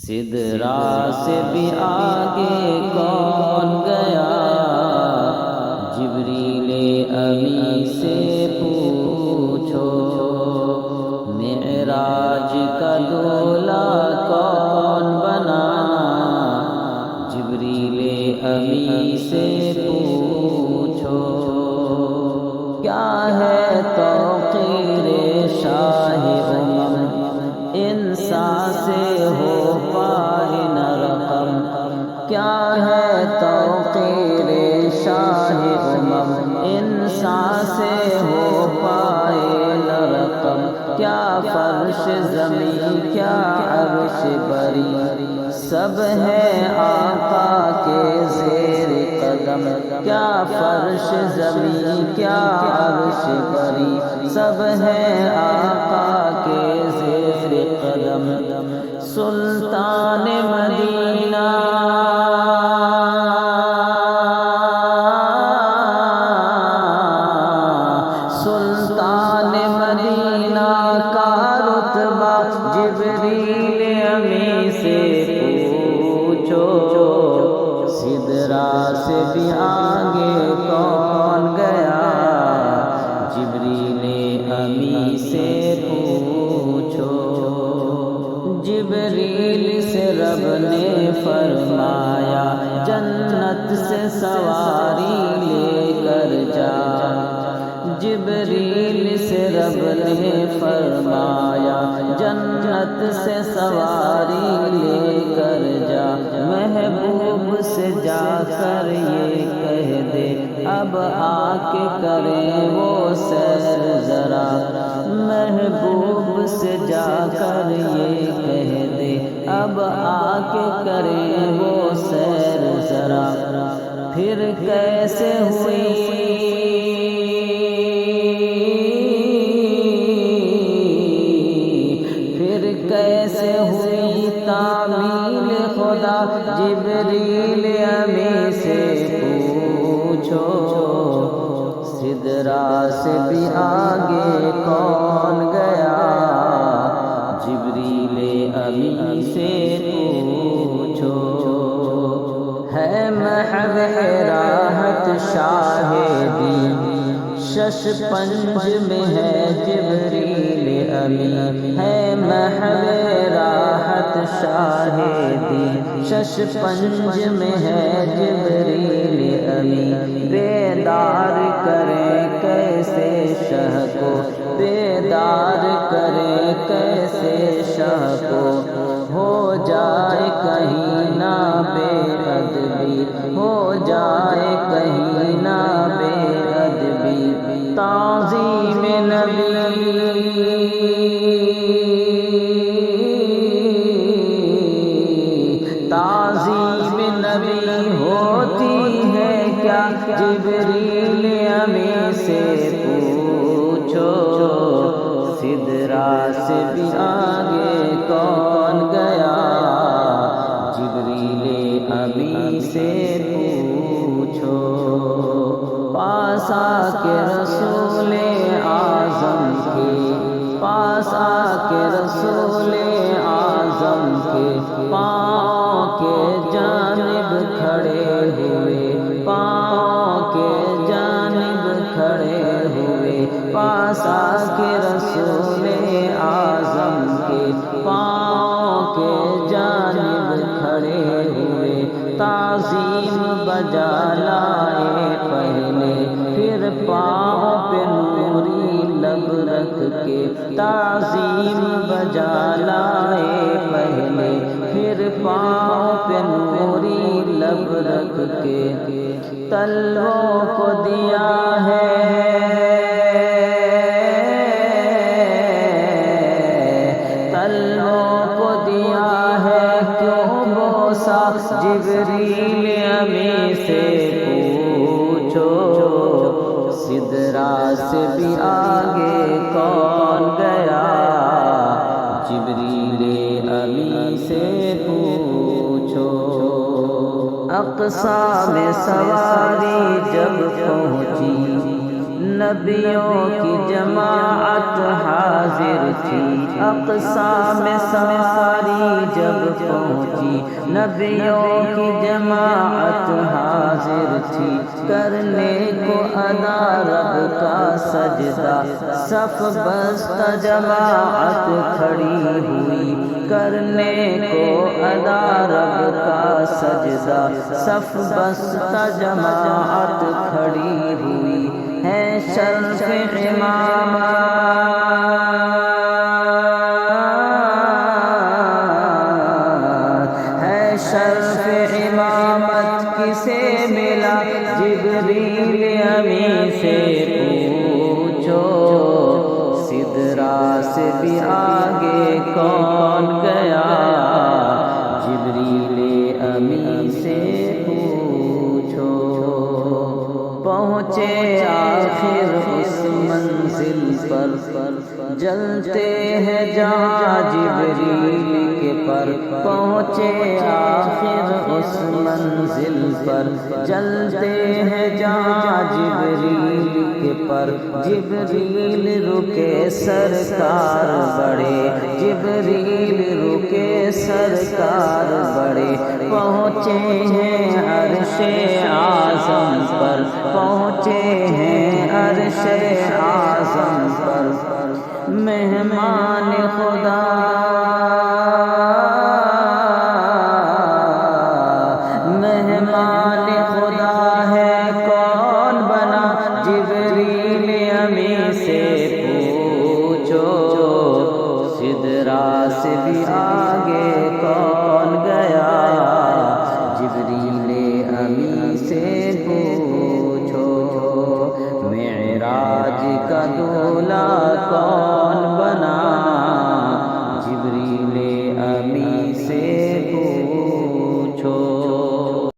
سدرا سے بھی آگے کون گیا، جبریل امی سے پوچھو، معراج کا دولہ کون بنا، جبریل امی سے پوچھو۔ کیا ہے توقیر شاہ امم، انسان سے ہو پائے نہ رقم، کیا ہے توقیر شاہ امم، انسان سے ہو پائے نہ رقم، کیا فرش زمین کیا عرش بری، سب ہے آقا کے زیر قدم، کیا فرش زمین کیا عرش بری، سب ہے آقا کے زیر قدم۔ سلطان مدینہ سلطان مدینہ کا رتبہ جبریل امی سے پوچھو، سدرا سے بھی آگے کون گیا، جبریل امی سے پوچھو۔ جبریل سے رب نے فرمایا، جنت سے سواری لے کر جا، جبریل سے رب نے فرمایا، جنت سے سواری لے کر جا، محبوب سے جا کر یہ کہہ دے، اب آ کے کریں وہ سیر ذرا، محبوب سے جا کر یہ کہہ دے، اب آ کے کریں وہ سیر ذرا۔ پھر کیسے ہوئی کیسے ہوئی تعمیل خدا، جبریل امی سے پوچھو، سدرا سے بھی آگے کون گیا، جبریل امی سے پوچھو۔ ہے محو راحت شاہدی، شش پنج میں ہے جبریل امی، ہے محو راحت شاہدی، شش پنج میں ہے جبریل امی، بیدار کریں کیسے شہ کو، بیدار کریں کیسے شہ کو، ہو جائے کہیں نہ بے ادبی، ہو جائے کہیں نہ بے ادبی، تعظیم نبی تعظیم نبی ہوتی ہے کیا، جبریل امی سے پوچھو، سدرا سے بھی آگے کون گیا، جبریل امی سے پوچھو۔ پاس آ کے رسول اعظم کے، پاس آ کے رسول اعظم کے، پاؤں کے جانب کھڑے ہوئے، پاؤں کے جانب کھڑے ہوئے، پاس آ کے رسول اعظم کے، پاؤں کے جانب کھڑے ہوئے، تعظیم بجا لائے پہلے، پھر پاؤں پہ نوری لب رکھ کے، تعظیم بجا لائے پہلے، پھر پاؤں پہ نوری لب رکھ کے، تلووں کو دیا ہے تلووں کو دیا ہے کیوں بوسا، جبریل امی سے پوچھو، سدرا سے بھی آگے کون گیا، جبریل امی سے پوچھو۔ اقصیٰ میں سواری جب پہنچی، نبیوں کی جماعت حاضر تھی اقصی میں ساری جب پہنچی، نبیوں کی جماعت حاضر تھی کرنے کو ادا رب کا سجدہ، صف بستہ جماعت کھڑی ہوئی کرنے کو ادا رب کا سجدہ، صف بستہ جماعت کھڑی ہوئی ہے شرف امامت، ہے شرف امامت کسے ملا جبریل امی سے پوچھو، سدرا سے بھی آگے کون گیا جبریل امی سے پوچھو، پہنچے آخر اس منزل پر جلتے ہیں جہاں جبریل کے پر، پہنچے آخر اس منزل پر جلتے ہیں جہاں جبریل کے پر، جبریل رکے سرکار بڑے، جبریل رکے سرکار بڑے، پہنچے ہیں عرش اعظم پر، پہنچے ہیں عرش اعظم پر، مہمان خدا